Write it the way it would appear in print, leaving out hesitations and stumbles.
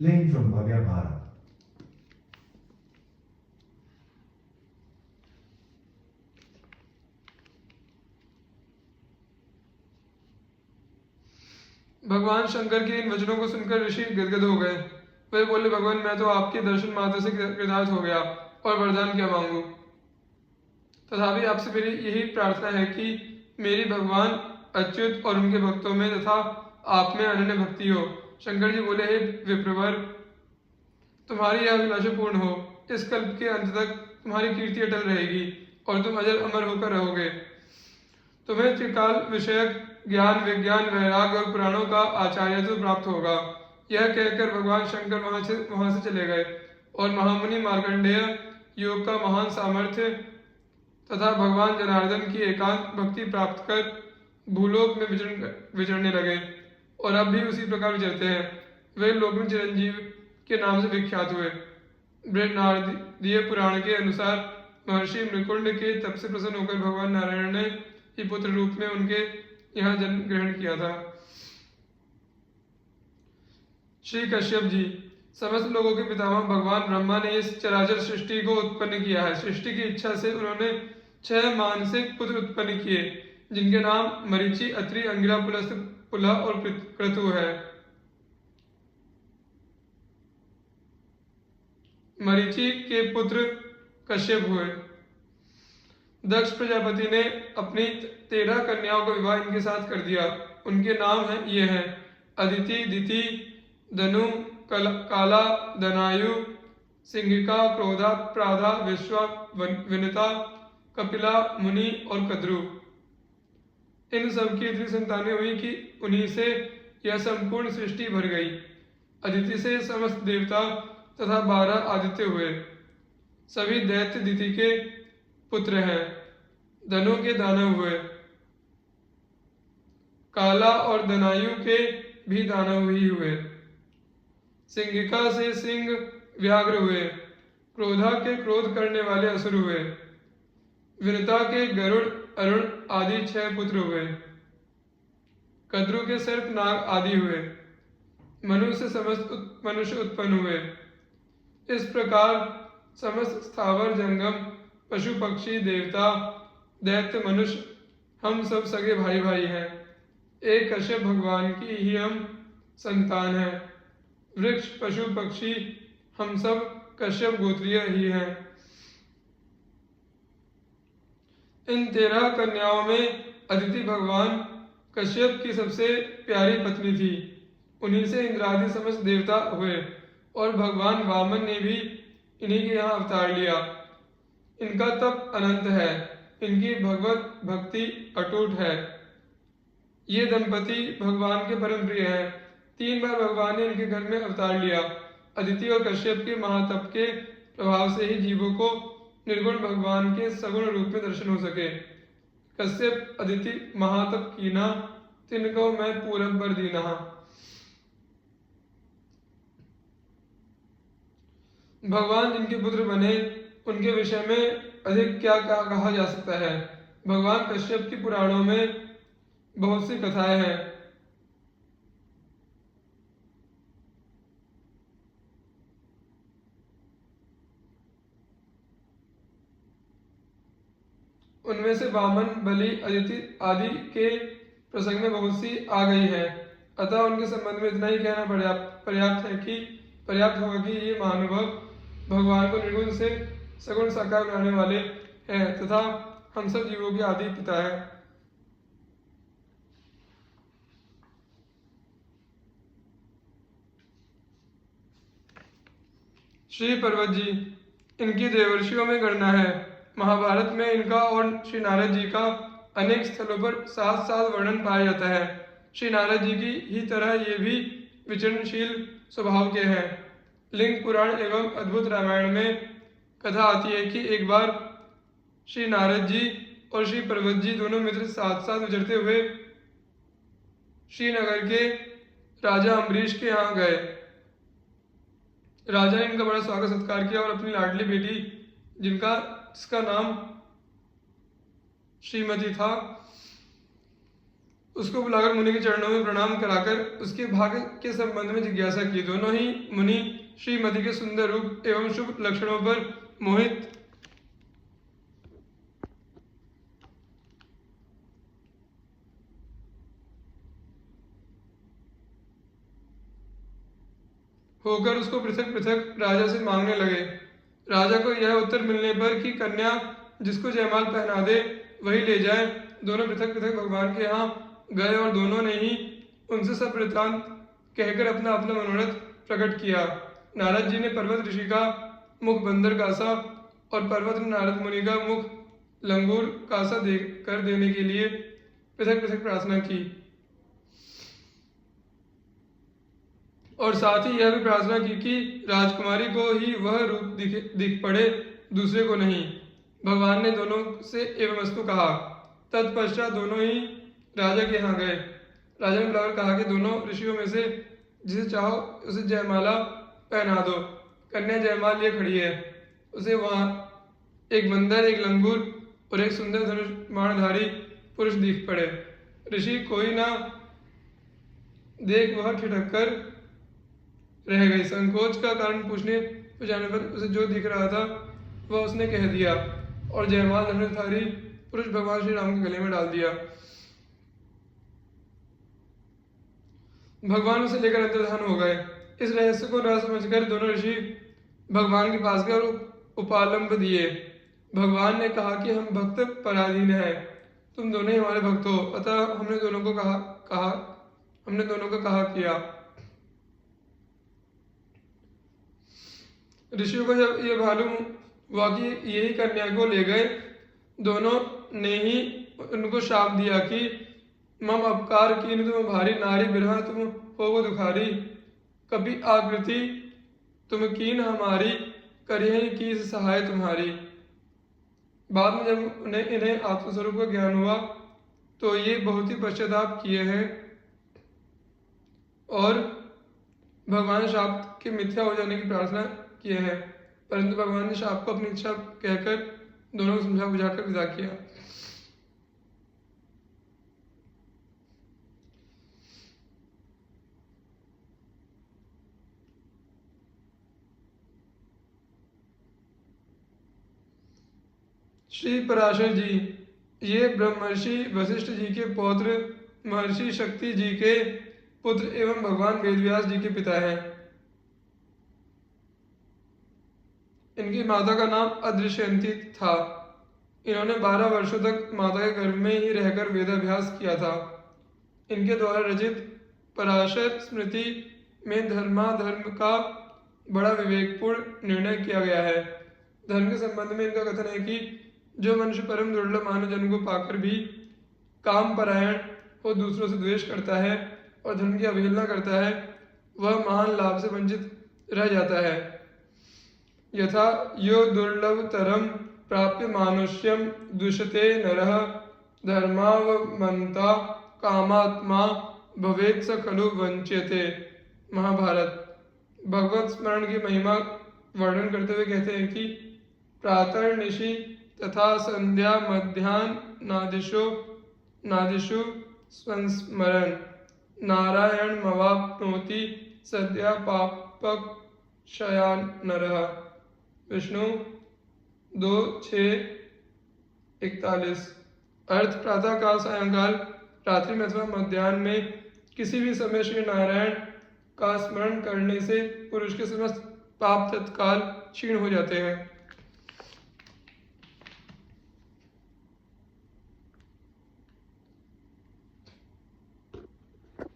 playing from Bhavya Bharat. भगवान शंकर के इन वचनों को सुनकर ऋषि गदगद हो गए। वे बोले, भगवान, मैं तो आपके दर्शन मात्र से कृतार्थ हो गया और वरदान क्या मांगू। तथापि आपसे मेरी यही प्रार्थना है कि मेरी भगवान अच्युत और उनके भक्तों में तथा आप में अनन्य भक्ति हो। शंकर जी बोले, हे विप्रवर, तुम्हारी यह अभिलाषा पूर्ण हो। इस कल्प के अंत तक तुम्हारी कीर्ति अटल रहेगी और तुम अजर अमर होकर रहोगे। तुम्हें त्रिकाल विषयक ज्ञान, विज्ञान, वैराग और पुराणों का आचार्यत्व प्राप्त होगा। यह कहकर भगवान शंकर वहां से चले गए और महामुनि मार्कंडेय योग का महान सामर्थ्य तथा भगवान जनार्दन की एकांत भक्ति प्राप्त कर भूलोक में विचरने लगे और अब भी उसी प्रकार विचरते हैं। वे लोक में चिरंजीव के नाम से विख्यात हुए। बृहन्नारदीय पुराण के अनुसार महर्षि मृकुंड के तप से प्रसन्न होकर भगवान नारायण ने ही पुत्र रूप में उनके यहाँ जन्म ग्रहण किया था। श्री कश्यप जी, समस्त लोगों के पितामह भगवान ब्रह्मा ने इस चराचर सृष्टि को उत्पन्न किया है। सृष्टि की इच्छा से उन्होंने 6 मानसिक पुत्र उत्पन्न किए, जिनके नाम मरीचि, अत्रि, अंगिरा, पुलस्त्य, पुलह और क्रतु है। मरीचि के पुत्र कश्यप हुए। दक्ष प्रजापति ने अपनी 13 कन्याओं का विवाह इनके साथ कर दिया। उनके नाम ये हैं अदिति, दिति, धनु, काला, दनायु, सिंहिका, क्रोधा, प्राधा, विश्वा, विनिता, कपिला, मुनि और कद्रु। इन सब की इतनी संतानें हुई कि उन्हीं से यह संपूर्ण सृष्टि भर गई। अदिति से समस्त देवता तथा 12 आदित्य हुए। सभी दैत्य दिति के पुत्र हैं। धनु के दानव हुए। काला और दनायु के भी दानव ही हुए। सिंहिका से सिंह व्याघ्र हुए। क्रोधा के क्रोध करने वाले असुर हुए। विनता के गरुड़, अरुण आदि 6 पुत्र हुए। कद्रु के सर्प, नाग आदि हुए। मनु से समस्त मनुष्य उत्पन्न हुए। इस प्रकार समस्त स्थावर जंगम, पशु पक्षी, देवता, दैत्य, मनुष्य, हम सब सगे भाई भाई हैं। एक कश्यप भगवान की ही हम संतान हैं। वृक्ष, पशु पक्षी, हम सब कश्यप गोत्रीय ही हैं। इन 13 कन्याओं में अदिति भगवान कश्यप की सबसे प्यारी पत्नी थी। उन्हीं से इंद्रादि समस्त देवता हुए और भगवान वामन ने भी इन्हीं के यहाँ अवतार लिया। इनका तप अनंत है। इनकी भगवत भक्ति अटूट है। ये दंपति भगवान के परम प्रिय हैं। 3 बार भगवान ने इनके घर में अवतार लिया। अदिति और कश्यप के महातप के प्रभाव से ही जीवों को निर्गुण भगवान के सगुण रूप में दर्शन हो सके। कश्यप अदिति महातप कीना, तिनको मैं पूरब बर दीना। भगवान जिनके पुत्र बने उनके विषय में अधिक क्या कहा जा सकता है। भगवान कश्यप की पुराणों में बहुत सी कथाएं हैं। उनमें से वामन, बलि, अदिति आदि के प्रसंग में बहुत सी आ गई है। अतः उनके संबंध में इतना ही कहना पर्याप्त होगा कि ये महानुभाव भगवान को निर्गुण से सगुण साकार बनाने वाले हैं तथा हम सब जीवों के आदि पिता है। श्री पर्वत जी, इनकी देवर्षियों में गणना है। महाभारत में इनका और श्री नारद जी का अनेक स्थलों पर साथ साथ वर्णन पाया जाता है। श्री नारद जी की ही तरह ये भी विचरणशील स्वभाव के हैं। लिंग पुराण एवं अद्भुत रामायण में कथा आती है कि एक बार श्री नारद जी और श्री पर्वत जी दोनों मित्र साथ साथ विचरते हुए श्रीनगर के राजा अम्बरीश के यहाँ गए। राजा ने इनका बड़ा स्वागत सत्कार किया और अपनी लाडली बेटी जिसका नाम श्रीमती था उसको बुलाकर मुनि के चरणों में प्रणाम कराकर उसके भाग्य के संबंध में जिज्ञासा की। दोनों ही मुनि श्रीमती के सुंदर रूप एवं शुभ लक्षणों पर मोहित होकर उसको पृथक पृथक राजा से मांगने लगे। राजा को यह उत्तर मिलने पर कि कन्या जिसको जयमाल पहना दे वही ले जाए, दोनों पृथक पृथक भगवान के यहाँ गए और दोनों ने ही उनसे सब वृत्तांत कहकर अपना अपना मनोरथ प्रकट किया। नारद जी ने पर्वत ऋषि का मुख बंदर कासा और पर्वत ने नारद मुनि का मुख लंगूर कासा कर देने के लिए पृथक पृथक प्रार्थना की और साथ ही यह भी प्रार्थना की कि राजकुमारी को ही वह रूप दिख पड़े, दूसरे को नहीं। भगवान ने दोनों से एवमस्तु कहा। तत्पश्चात दोनों ही राजा के यहाँ गए। राजा ने बुलाकर कहा कि दोनों ऋषियों में से जिसे चाहो उसे जयमाला पहना दो। कन्या जयमाल लिए खड़ी है। उसे वहां एक बंदर, एक लंगूर और एक सुंदर धनुष बाणधारी पुरुष दिख पड़े। ऋषि कोई ना देख वह ठिठक कर रह गई। संकोच का कारण पूछने जाने पर उसे जो दिख रहा था वह उसने कह दिया और जयमाल धनुषधारी पुरुष भगवान श्री राम के गले में डाल दिया। भगवान उसे लेकर अंतर्धान हो गए। इस रहस्य को न समझकर दोनों ऋषि भगवान के पास गए और उपालंब दिए। भगवान ने कहा कि हम भक्त पराधीन हैं, तुम दोनों ही हमारे भक्त हो, अतः हमने दोनों को कहा किया। ऋषियों को जब ये मालूम हुआ कि यही कन्या को ले गए, दोनों ने ही उनको शाप दिया कि मम अपकार कीन तुम भारी, नारी बिरहा तुम हो वो दुखारी, कभी आकृति तुम कीन हमारी, करिए की सहाय तुम्हारी। बाद में जब इन्हें आत्मस्वरूप का ज्ञान हुआ तो ये बहुत ही पश्चाताप किए हैं और भगवान शाप के मिथ्या हो जाने की प्रार्थना किए हैं, परंतु भगवान ने शाप को अपनी इच्छा कहकर दोनों को समझा बुझाकर विदा किया। श्री पराशर जी ये ब्रह्मर्षि वशिष्ठ जी के पौत्र, महर्षि शक्ति जी के पुत्र एवं भगवान वेदव्यास जी के पिता हैं। इनकी माता का नाम अदृश्यंती था। इन्होंने 12 वर्षों तक माता के गर्भ में ही रहकर वेदाभ्यास किया था। इनके द्वारा रचित पराशर स्मृति में धर्माधर्म का बड़ा विवेकपूर्ण निर्णय किया गया है। धर्म के संबंध में इनका कथन है कि जो मनुष्य परम दुर्लभ मानव जन्म को पाकर भी काम परायण हो दूसरों से द्वेष करता है और धर्म की अवहेलना करता है, वह महान लाभ से वंचित रह जाता है। यथा यो दुर्लभतरम प्राप्य मानुष्यम दुष्यते नरः धर्मावमन्ता कामात्मा भवेत् स खलु वंच्यते। महाभारत। भगवत स्मरण की महिमा वर्णन करते हुए कहते हैं कि प्रातर्निशि तथा संध्या मध्याह्नादिषु संस्मरन् नारायणमवाप्नोति सद्या पापक्षयान् नरः। विष्णु 2:6-41। अर्थ प्रातः काल, सायंकाल, रात्रि में अथवा मध्याह्न में किसी भी समय श्री नारायण का स्मरण करने से पुरुष के समस्त पाप तत्काल क्षीण हो जाते हैं।